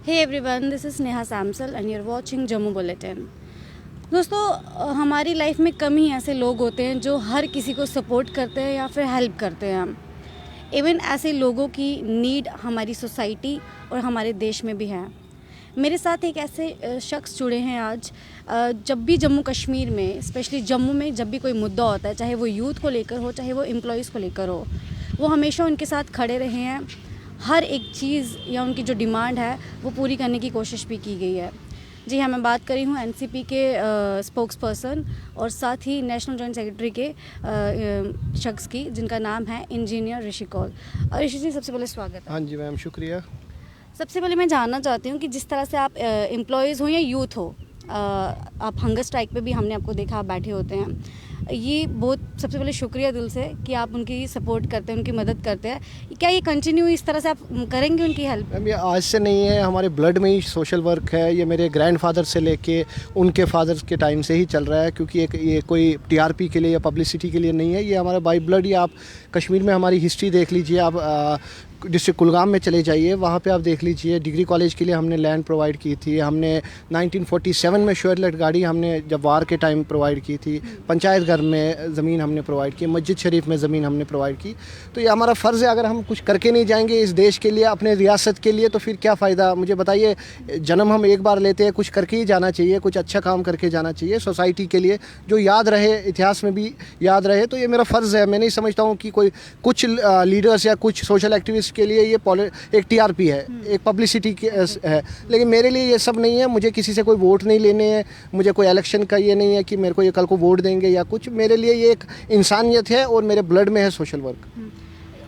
Hey everyone, this is Neha Samsel and you're watching Jammu bulletin. दोस्तों, हमारी life में कम ही ऐसे लोग होते हैं जो हर किसी को सपोर्ट करते हैं या फिर हेल्प करते हैं। इवन ऐसे लोगों की नीड हमारी सोसाइटी और हमारे देश में भी है। मेरे साथ एक ऐसे शख्स जुड़े हैं आज। जब भी जम्मू कश्मीर में, स्पेशली जम्मू में जब भी कोई मुद्दा होता है, चाहे वो यूथ को लेकर हो, चाहे वो एम्प्लॉयज़ को लेकर हो, वो हमेशा उनके साथ खड़े रहे हैं। हर एक चीज़ या उनकी जो डिमांड है वो पूरी करने की कोशिश भी की गई है। जी हाँ, मैं बात कर रही हूँ एनसीपी के स्पोक्स पर्सन और साथ ही नेशनल जॉइंट सेक्रेटरी के शख्स की, जिनका नाम है इंजीनियर ऋषि कौल। और ऋषि जी, सबसे पहले स्वागत है। हाँ जी मैम, शुक्रिया। सबसे पहले मैं जानना चाहती हूँ कि जिस तरह से आप एम्प्लॉयज़ हो या यूथ हो, आप हंगर स्ट्राइक पे भी हमने आपको देखा, आप बैठे होते हैं। ये बहुत सबसे पहले शुक्रिया दिल से कि आप उनकी सपोर्ट करते हैं, उनकी मदद करते हैं। क्या ये कंटिन्यू इस तरह से आप करेंगे उनकी हेल्प? मैम, ये आज से नहीं है, हमारे ब्लड में ही सोशल वर्क है। ये मेरे ग्रैंडफादर से लेके उनके फादर के टाइम से ही चल रहा है, क्योंकि ये कोई टीआरपी के लिए या पब्लिसिटी के लिए नहीं है। ये हमारा बाई ब्लड ही। आप कश्मीर में हमारी हिस्ट्री देख लीजिए, आप डिस्ट्रिक्ट कुलगाम में चले जाइए, वहाँ पे आप देख लीजिए डिग्री कॉलेज के लिए हमने लैंड प्रोवाइड की थी। हमने 1947 में शोरलेट गाड़ी हमने जब वार के टाइम प्रोवाइड की थी। पंचायत घर में ज़मीन हमने प्रोवाइड की, मस्जिद शरीफ में ज़मीन हमने प्रोवाइड की। तो ये हमारा फ़र्ज़ है। अगर हम कुछ करके नहीं जाएंगे इस देश के लिए, अपने रियासत के लिए, तो फिर क्या फ़ायदा? मुझे बताइए, जन्म हम एक बार लेते हैं, कुछ करके ही जाना चाहिए, कुछ अच्छा काम करके जाना चाहिए सोसाइटी के लिए, जो याद रहे, इतिहास में भी याद रहे। तो ये मेरा फ़र्ज़ है। मैं नहीं समझता हूँ कि कुछ लीडर्स या कुछ सोशल एक्टिविस्ट के लिए ये एक टीआरपी है, एक पब्लिसिटी है। लेकिन मेरे लिए ये सब नहीं है। मुझे किसी से कोई वोट नहीं लेने हैं, मुझे कोई इलेक्शन का ये नहीं है कि मेरे को ये कल को वोट देंगे या कुछ। मेरे लिए ये एक इंसानियत है और मेरे ब्लड में है सोशल वर्क।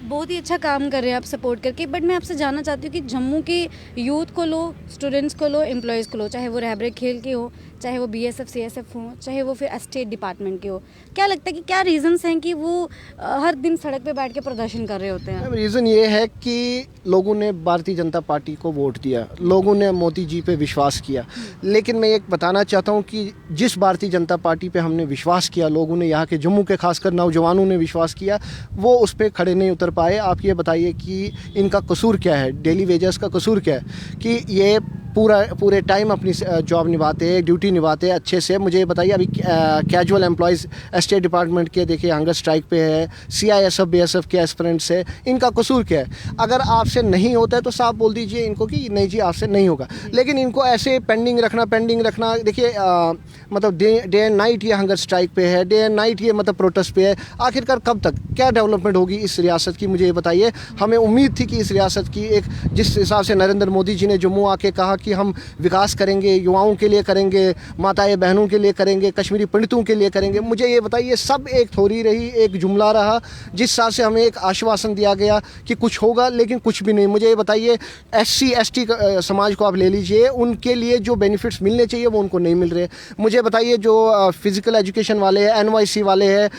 बहुत ही अच्छा काम कर रहे हैं आप सपोर्ट करके। बट मैं आपसे जानना चाहती हूँ कि जम्मू के यूथ को लो, स्टूडेंट्स को लो, एम्प्लॉयज़ को लो, चाहे वो रहबरे खेल के हो, चाहे वो बीएसएफ सीएसएफ हो, चाहे वो फिर एस्टेट डिपार्टमेंट के हो, क्या लगता है कि क्या रीज़न्स हैं कि वो हर दिन सड़क पे बैठ के प्रदर्शन कर रहे होते हैं? रीज़न ये है कि लोगों ने भारतीय जनता पार्टी को वोट दिया, लोगों ने मोदी जी पे विश्वास किया। लेकिन मैं एक बताना चाहता हूँ कि जिस भारतीय जनता पार्टी पे हमने विश्वास किया, लोगों ने, यहाँ के जम्मू के खासकर नौजवानों ने विश्वास किया, वो उस पर खड़े नहीं उतर पाए। आप ये बताइए कि इनका कसूर क्या है? डेली वेजेस का कसूर क्या है कि ये पूरे टाइम अपनी जॉब निभाते हैं, ड्यूटी निभाते हैं अच्छे से। मुझे ये बताइए, अभी कैजुअल एम्प्लॉयज़ एस्टेट डिपार्टमेंट के देखिए हंगर स्ट्राइक पे है, सीआईएसएफ बीएसएफ के एस्पिरेंट्स है। इनका कसूर क्या है? अगर आपसे नहीं होता है तो साफ बोल दीजिए इनको कि नहीं जी, आपसे नहीं होगा। लेकिन इनको ऐसे पेंडिंग रखना, देखिए मतलब डे एंड नाइट ये हंगर स्ट्राइक पे है, डे एंड नाइट ये मतलब प्रोटेस्ट पे है। आखिरकार कब तक क्या डेवलपमेंट होगी इस रियासत की? मुझे ये बताइए। हमें उम्मीद थी कि इस रियासत की एक, जिस हिसाब से नरेंद्र मोदी जी ने जम्मू आके कहा कि हम विकास करेंगे, युवाओं के लिए करेंगे, माताएं बहनों के लिए करेंगे, कश्मीरी पंडितों के लिए करेंगे, मुझे ये बताइए सब एक थोड़ी रही, एक जुमला रहा। जिस हिसाब से हमें एक आश्वासन दिया गया कि कुछ होगा, लेकिन कुछ भी नहीं। मुझे ये बताइए, एससी एसटी समाज को आप ले लीजिए, उनके लिए जो बेनिफिट्स मिलने चाहिए वो उनको नहीं मिल रहे। मुझे बताइए, जो फिजिकल एजुकेशन वाले हैं, एनवाईसी वाले हैं,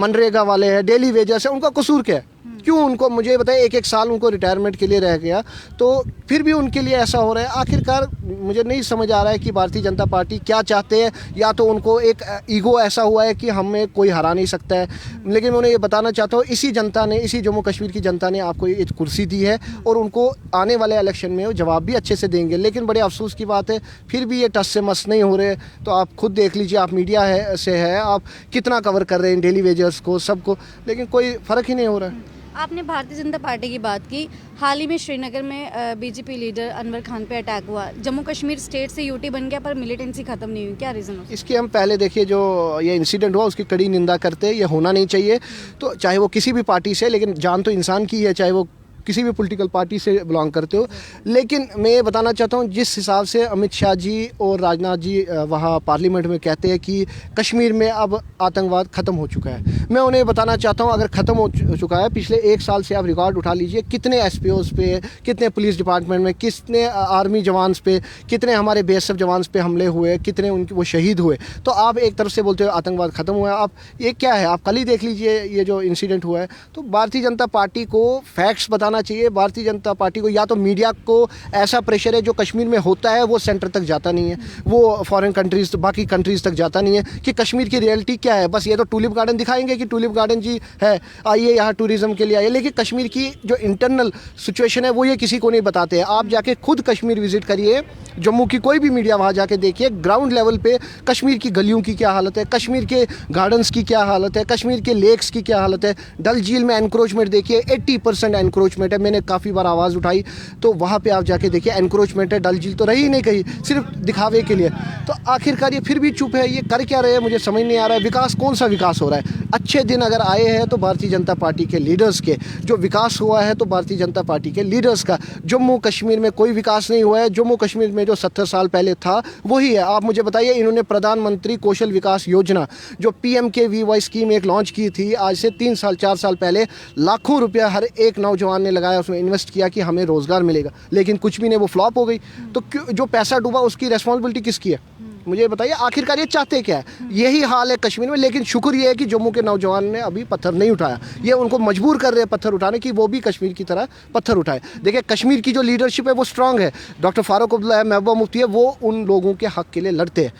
मनरेगा वाले हैं, डेली वेजेस है, उनका कसूर क्या है? क्यों उनको, मुझे बताइए, एक साल उनको रिटायरमेंट के लिए रह गया, तो फिर भी उनके लिए ऐसा हो रहा है। आखिरकार मुझे नहीं समझ आ रहा है कि भारतीय जनता पार्टी क्या चाहते हैं। या तो उनको एक ईगो ऐसा हुआ है कि हमें कोई हरा नहीं सकता है। लेकिन मैं उन्हें ये बताना चाहता हूँ, इसी जनता ने, इसी जम्मू कश्मीर की जनता ने आपको एक कुर्सी दी है और उनको आने वाले इलेक्शन में वो जवाब भी अच्छे से देंगे। लेकिन बड़े अफसोस की बात है, फिर भी ये टस से मस नहीं हो रहे। तो आप खुद देख लीजिए, आप मीडिया से है, आप कितना कवर कर रहे हैं डेली वेजर्स को, सबको, लेकिन कोई फ़र्क ही नहीं हो रहा है। आपने भारतीय जनता पार्टी की बात की। हाल ही में श्रीनगर में बीजेपी लीडर अनवर खान पे अटैक हुआ। जम्मू कश्मीर स्टेट से यूटी बन गया पर मिलिटेंसी खत्म नहीं हुई, क्या रीज़न हो? इसकी हम पहले देखिए, जो ये इंसिडेंट हुआ उसकी कड़ी निंदा करते हैं। ये होना नहीं चाहिए। तो चाहे वो किसी भी पार्टी से, लेकिन जान तो इंसान की है, चाहे वो किसी भी पॉलिटिकल पार्टी से बिलोंग करते हो। लेकिन मैं ये बताना चाहता हूँ, जिस हिसाब से अमित शाह जी और राजनाथ जी वहाँ पार्लियामेंट में कहते हैं कि कश्मीर में अब आतंकवाद ख़त्म हो चुका है, मैं उन्हें बताना चाहता हूँ, अगर ख़त्म हो चुका है, पिछले एक साल से आप रिकॉर्ड उठा लीजिए, कितने एसपीओज पे, कितने पुलिस डिपार्टमेंट में, कितने आर्मी जवान पे, कितने हमारे बीएसएफ जवान पे हमले हुए, कितने उनके वो शहीद हुए। तो आप एक तरफ से बोलते हो आतंकवाद ख़त्म हुआ है, आप ये क्या है? आप कल ही देख लीजिए ये जो इंसिडेंट हुआ है। तो भारतीय जनता पार्टी को फैक्ट्स बताना बताना चाहिए भारतीय जनता पार्टी को, या तो मीडिया को ऐसा प्रेशर है जो कश्मीर में होता है वो सेंटर तक जाता नहीं है, वो फॉरेन कंट्रीज़ बाकी कंट्रीज़ तक जाता नहीं है कि कश्मीर की रियलिटी क्या है। बस ये तो टूलिप गार्डन दिखाएंगे कि टूलिप गार्डन जी है, आइए यहाँ टूरिज़्म के लिए आइए, लेकिन कश्मीर की जो इंटरनल सिचुएशन है वो ये किसी को नहीं बताते हैं। आप जाके खुद कश्मीर विजिट करिए, जम्मू की कोई भी मीडिया वहाँ जाके देखिए ग्राउंड लेवल पे कश्मीर की गलियों की क्या हालत है, कश्मीर के गार्डन्स की क्या हालत है, कश्मीर के लेक्स की क्या हालत है। डल झील में एनक्रोचमेंट देखिए, 80% एनक्रोचमेंट है। मैंने काफ़ी बार आवाज़ उठाई तो वहाँ पे आप जाके देखिए एनक्रोचमेंट है। डल झील तो रही ही नहीं कहीं, सिर्फ दिखावे के लिए। तो आखिरकार ये फिर भी चुप है, ये कर क्या रहे हैं मुझे समझ नहीं आ रहा है। विकास कौन सा विकास हो रहा है? अच्छे दिन अगर आए हैं तो भारतीय जनता पार्टी के लीडर्स के, जो विकास हुआ है तो भारतीय जनता पार्टी के लीडर्स का। जम्मू कश्मीर में कोई विकास नहीं हुआ है। जम्मू कश्मीर में जो 70 साल पहले था वही है। आप मुझे बताइए, इन्होंने प्रधानमंत्री कौशल विकास योजना जो PMKVY स्कीम एक लॉन्च की थी आज से 3 साल 4 साल पहले, लाखों रुपया हर एक नौजवान ने लगाया, उसमें इन्वेस्ट किया कि हमें रोज़गार मिलेगा, लेकिन कुछ भी नहीं, वो फ्लॉप हो गई। तो जो पैसा डूबा उसकी रेस्पॉन्सिबिलिटी किसकी है? मुझे बताइए आखिरकार ये चाहते क्या है? यही हाल है कश्मीर में। लेकिन शुक्र ये है कि जम्मू के नौजवान ने अभी पत्थर नहीं उठाया, ये उनको मजबूर कर रहे हैं पत्थर उठाने की, वो भी कश्मीर की तरह पत्थर उठाए। देखिए कश्मीर की जो लीडरशिप है वो स्ट्रांग है। डॉक्टर फारूक अब्दुल्ला है, महबूबा मुफ्ती है, वो उन लोगों के हक़ के लिए लड़ते हैं।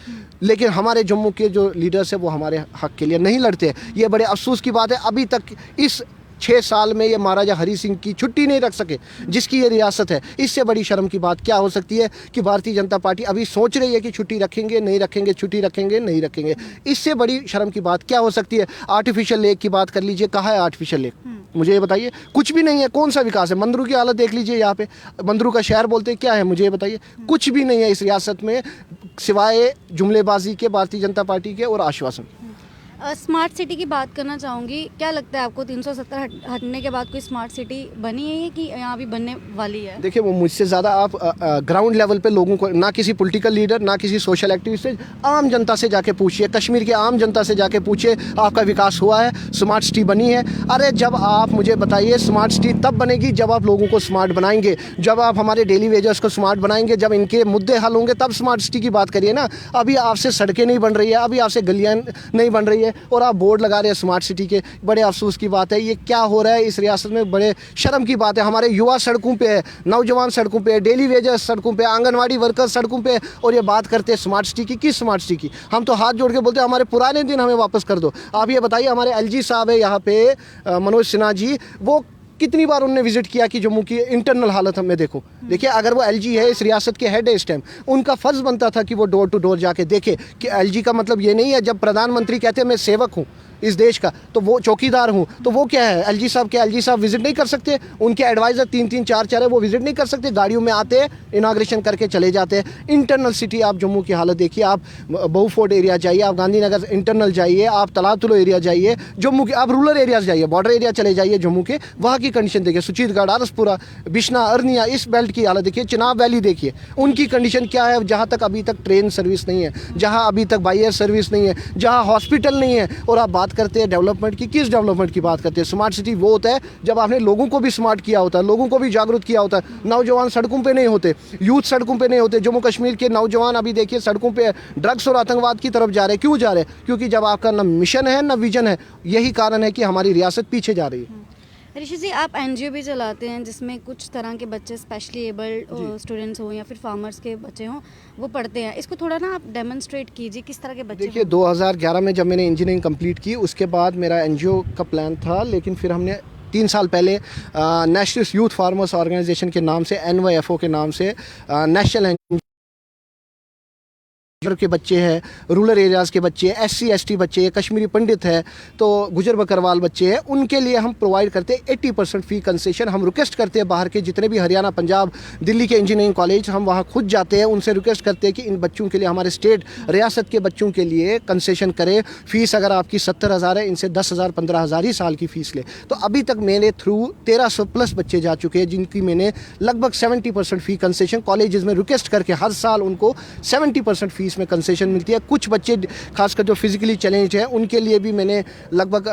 लेकिन हमारे जम्मू के जो लीडर्स हैं वो हमारे हक़ के लिए नहीं लड़ते हैं। ये बड़े अफसोस की बात है। अभी तक इस 6 साल में ये महाराजा हरी सिंह की छुट्टी नहीं रख सके, जिसकी ये रियासत है। इससे बड़ी शर्म की बात क्या हो सकती है कि भारतीय जनता पार्टी अभी सोच रही है कि छुट्टी रखेंगे नहीं रखेंगे, छुट्टी रखेंगे नहीं रखेंगे। इससे बड़ी शर्म की बात क्या हो सकती है? आर्टिफिशियल लेक की बात कर लीजिए, कहाँ है आर्टिफिशियल लेक? मुझे ये बताइए, कुछ भी नहीं है। कौन सा विकास है? मंदरू की हालत देख लीजिए, यहाँ पे मंदरू का शहर बोलते हैं, क्या है मुझे ये बताइए? कुछ भी नहीं है इस रियासत में सिवाय जुमलेबाजी के भारतीय जनता पार्टी के और आश्वासन। स्मार्ट सिटी की बात करना चाहूँगी। क्या लगता है आपको 370 हटने के बाद कोई स्मार्ट सिटी बनी है कि यहाँ भी बनने वाली है? देखिए वो मुझसे ज़्यादा आप ग्राउंड लेवल पे लोगों को, ना किसी पॉलिटिकल लीडर ना किसी सोशल एक्टिविस्ट से, आम जनता से जाके पूछिए, कश्मीर के आम जनता से जाके पूछिए आपका विकास हुआ है, स्मार्ट सिटी बनी है? अरे जब आप मुझे बताइए, स्मार्ट सिटी तब बनेगी जब आप लोगों को स्मार्ट बनाएंगे, जब आप हमारे डेली वेजर्स को स्मार्ट बनाएंगे, जब इनके मुद्दे हल होंगे, तब स्मार्ट सिटी की बात करिए ना। अभी आपसे सड़कें नहीं बन रही है, अभी आपसे गलियाँ नहीं बन रही है और आप बोर्ड लगा रहे हैं स्मार्ट सिटी के। बड़े अफसोस की बात है, ये क्या हो रहा है इस रियासत में, बड़े शर्म की बात है। हमारे युवा सड़कों पे है, नौजवान सड़कों पे है, डेली वेजर्स सड़कों पे, आंगनवाड़ी वर्कर्स सड़कों पे, और ये बात करते हैं स्मार्ट सिटी की। किस स्मार्ट सिटी की? हम तो हाथ जोड़ के बोलते हैं हमारे पुराने दिन हमें वापस कर दो। आप ये बताइए, हमारे LG साहब है यहाँ पे, मनोज सिन्हा जी, वो कितनी बार उन्होंने विजिट किया कि जम्मू की इंटरनल हालत हमें देखो। देखिए अगर वो LG है, इस रियासत के हेड है इस टाइम, उनका फ़र्ज़ बनता था कि वो डोर टू डोर जाके देखे कि LG का मतलब ये नहीं है जब प्रधानमंत्री कहते हैं मैं सेवक हूँ इस देश का तो वो चौकीदार हूँ, तो वो क्या है? LG साहब के LG साहब विजिट नहीं कर सकते? उनके एडवाइज़र 3-3 4-4 है, वो विजिट नहीं कर सकते? गाड़ियों में आते हैं, इनाग्रेशन करके चले जाते हैं। इंटरनल सिटी आप जम्मू की हालत देखिए, आप बहु फोर्ट एरिया जाइए, आप गांधीनगर इंटरनल जाइए, आप तलातुलो एरिया जाइए, जम्मू के आप रूरल एरियाज जाइए, बॉर्डर एरिया चले जाइए जम्मू के, वहाँ की कंडीशन देखिए। सुचीतगढ़, आरसपुरा, बिश्ना, अरनिया, इस बेल्ट की हालत देखिए। चिनाब वैली देखिए, उनकी कंडीशन क्या है? जहाँ तक अभी तक ट्रेन सर्विस नहीं है, जहाँ अभी तक बाई एयर सर्विस नहीं है, जहाँ हॉस्पिटल नहीं है, और आप बात करते हैं डेवलपमेंट की। किस डेवलपमेंट की बात करते हैं? स्मार्ट सिटी वो होता है जब आपने लोगों को भी स्मार्ट किया होता है, लोगों को भी जागरूक किया होता है। नौजवान सड़कों पे नहीं होते, यूथ सड़कों पे नहीं होते। जम्मू कश्मीर के नौजवान अभी देखिए सड़कों पे ड्रग्स और आतंकवाद की तरफ जा रहे हैं। क्यों जा रहे हैं? क्योंकि जब आपका ना मिशन है ना विजन है, यही कारण है कि हमारी रियासत पीछे जा रही है। ऋषि जी, आप NGO भी चलाते हैं जिसमें कुछ तरह के बच्चे, स्पेशली एबल्ड स्टूडेंट्स हो या फिर फार्मर्स के बच्चे हों, वो पढ़ते हैं। इसको थोड़ा ना आप डेमोन्स्ट्रेट कीजिए, किस तरह के बच्चे? देखिए 2011 में जब मैंने इंजीनियरिंग कंप्लीट की, उसके बाद मेरा NGO का प्लान था, लेकिन फिर हमने 3 साल पहले नेशनल यूथ फार्मर्स ऑर्गेनाइजेशन के नाम से, NYFO के नाम से, नेशनल के बच्चे हैं, रूरल एरियाज़ के बच्चे हैं, SC ST बच्चे हैं, कश्मीरी पंडित है, तो गुजर बकरवाल बच्चे हैं, उनके लिए हम प्रोवाइड करते हैं 80% फ़ी कंसेशन। हम रिक्वेस्ट करते हैं बाहर के जितने भी हरियाणा, पंजाब, दिल्ली के इंजीनियरिंग कॉलेज, हम वहाँ खुद जाते हैं, उनसे रिक्वेस्ट करते हैं कि इन बच्चों के लिए, हमारे स्टेट रियासत के बच्चों के लिए कंसेशन करें। फ़ीस अगर आपकी 70,000 है, इनसे 10,000 15,000 ही साल की फ़ीस ले। तो अभी तक मेरे थ्रू 1300 प्लस बच्चे जा चुके हैं, जिनकी मैंने लगभग 70% फ़ी कंसेशन कॉलेजेस में रिक्वेस्ट करके हर साल उनको 70% फ़ीस में कंसेशन मिलती है। कुछ बच्चे खासकर जो फिजिकली चैलेंज हैं, उनके लिए भी मैंने लगभग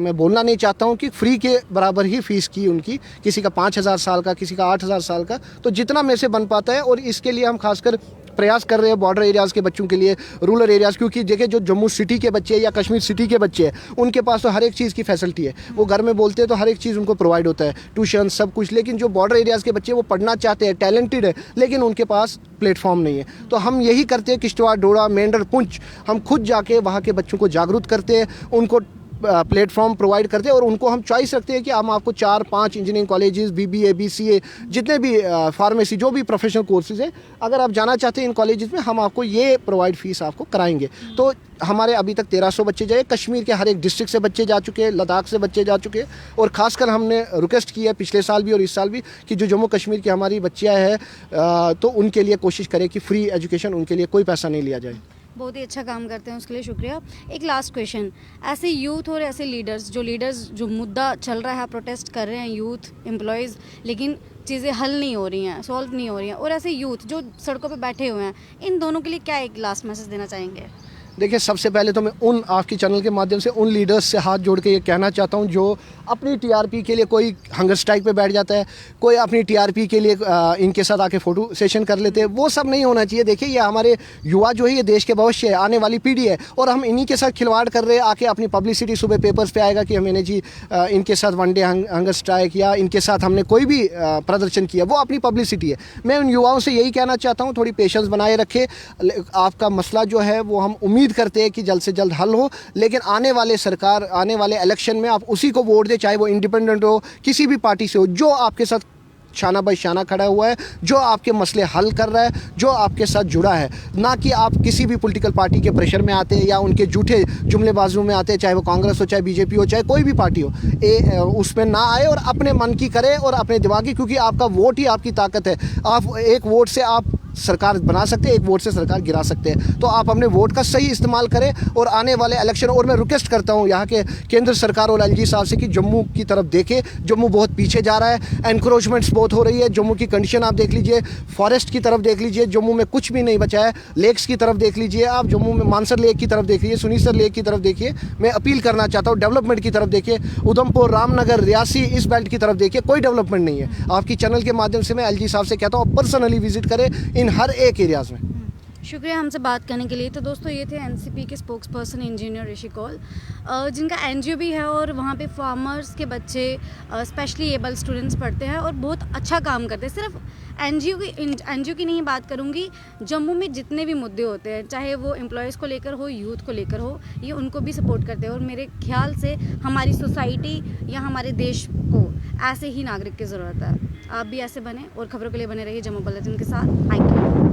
मैं बोलना नहीं चाहता हूं कि फ्री के बराबर ही फ़ीस की उनकी, किसी का 5,000 साल का, किसी का 8,000 साल का, तो जितना में से बन पाता है। और इसके लिए हम खासकर प्रयास कर रहे हैं बॉर्डर एरियाज़ के बच्चों के लिए, रूरल एरियाज़, क्योंकि देखिए जो जम्मू सिटी के बच्चे या कश्मीर सिटी के बच्चे हैं उनके पास तो हर एक चीज़ की फैसिलिटी है, वो घर में बोलते हैं तो हर एक चीज़ उनको प्रोवाइड होता है, ट्यूशन सब कुछ। लेकिन जो बॉर्डर एरियाज़ के बच्चे वो पढ़ना चाहते हैं, टैलेंटेड है, लेकिन उनके पास प्लेटफॉर्म नहीं है। तो हम यही करते हैं, किश्तवाड़, डोडा, मेंढर, पुंछ, हम खुद जाके वहाँ के बच्चों को जागरूक करते हैं, उनको प्लेटफॉर्म प्रोवाइड करते हैं और उनको हम चॉइस रखते हैं कि हम आपको 4-5 इंजीनियरिंग कॉलेजेस, BBA, BCA, जितने भी फार्मेसी, जो भी प्रोफेशनल कोर्सेज हैं, अगर आप जाना चाहते हैं इन कॉलेजेस में, हम आपको ये प्रोवाइड फीस आपको कराएंगे। तो हमारे अभी तक 1300 बच्चे जाए, कश्मीर के हर एक डिस्ट्रिक्ट से बच्चे जा चुके हैं, लद्दाख से बच्चे जा चुके हैं, और ख़ासकर हमने रिक्वेस्ट की है पिछले साल भी और इस साल भी कि जो जम्मू कश्मीर की हमारी बच्चियाँ हैं तो उनके लिए कोशिश करें कि फ्री एजुकेशन, उनके लिए कोई पैसा नहीं लिया जाए। बहुत ही अच्छा काम करते हैं, उसके लिए शुक्रिया। एक लास्ट क्वेश्चन, ऐसे यूथ और ऐसे लीडर्स जो मुद्दा चल रहा है, प्रोटेस्ट कर रहे हैं यूथ, एम्प्लॉयज़, लेकिन चीज़ें हल नहीं हो रही हैं, सॉल्व नहीं हो रही हैं, और ऐसे यूथ जो सड़कों पे बैठे हुए हैं, इन दोनों के लिए क्या एक लास्ट मैसेज देना चाहेंगे? देखिए, सबसे पहले तो मैं उन आपके चैनल के माध्यम से उन लीडर्स से हाथ जोड़ के ये कहना चाहता हूँ जो अपनी TRP के लिए कोई हंगर स्ट्राइक पे बैठ जाता है, कोई अपनी TRP के लिए इनके साथ आके फ़ोटो सेशन कर लेते हैं, वो सब नहीं होना चाहिए। देखिए, ये हमारे युवा जो है, ये देश के भविष्य है, आने वाली पीढ़ी है, और हम इन्हीं के साथ खिलवाड़ कर रहे हैं। आके अपनी पब्लिसिटी सुबह पेपर्स पे आएगा कि मैंने जी इनके साथ वन डे हंगर स्ट्राइक या इनके साथ हमने कोई भी प्रदर्शन किया, वो अपनी पब्लिसिटी है। मैं उन युवाओं से यही कहना चाहता हूँ, थोड़ी पेशेंस बनाए रखें। आपका मसला जो है वो हम उम्मीद करते हैं कि जल्द से जल्द हल हो, लेकिन आने वाले इलेक्शन में आप उसी को वोट दें, चाहे वो इंडिपेंडेंट हो, किसी भी पार्टी से हो, जो आपके साथ शाना बाई शाना खड़ा हुआ है, जो आपके मसले हल कर रहा है, जो आपके साथ जुड़ा है, ना कि आप किसी भी पॉलिटिकल पार्टी के प्रेशर में आते हैं या उनके झूठे जुमलेबाजों में आते हैं, चाहे वो कांग्रेस हो, चाहे BJP हो, चाहे कोई भी पार्टी हो, उसमें ना आए और अपने मन की करें और अपने दिमाग की, क्योंकि आपका वोट ही आपकी ताकत है। आप एक वोट से आप सरकार बना सकते हैं, एक वोट से सरकार गिरा सकते हैं। तो आप अपने वोट का सही इस्तेमाल करें और आने वाले इलेक्शन, और मैं रिक्वेस्ट करता हूं यहाँ के केंद्र सरकार और LG साहब से कि जम्मू की तरफ देखें। जम्मू बहुत पीछे जा रहा है, एनक्रोचमेंट्स बहुत हो रही है, जम्मू की कंडीशन आप देख लीजिए, फॉरेस्ट की तरफ देख लीजिए, जम्मू में कुछ भी नहीं बचा है, लेक्स की तरफ देख लीजिए, आप जम्मू में मानसर लेक की तरफ देखिए, सुनीसर लेक की तरफ देखिए। मैं अपील करना चाहता हूँ, डेवलपमेंट की तरफ देखिए, उधमपुर, रामनगर, रियासी, इस बेल्ट की तरफ देखिए, कोई डेवलपमेंट नहीं है। आपकी चैनल के माध्यम से मैं LG साहब से कहता हूँ, पर्सनली विजिट करें इन हर एक एरियाज़ में। शुक्रिया हमसे बात करने के लिए। तो दोस्तों, ये थे NCP के स्पोक्स पर्सन इंजीनियर ऋषि कौल, जिनका NGO भी है और वहाँ पे फार्मर्स के बच्चे, स्पेशली एबल स्टूडेंट्स पढ़ते हैं और बहुत अच्छा काम करते हैं। सिर्फ NGO की नहीं बात करूँगी, जम्मू में जितने भी मुद्दे होते हैं, चाहे वो एम्प्लॉयज़ को लेकर हो, यूथ को लेकर हो, ये उनको भी सपोर्ट करते हैं। और मेरे ख्याल से हमारी सोसाइटी या हमारे देश को ऐसे ही नागरिक की ज़रूरत है। आप भी ऐसे बने, और खबरों के लिए बने रहिए जम्मू बुलेटिन के साथ। Thank you.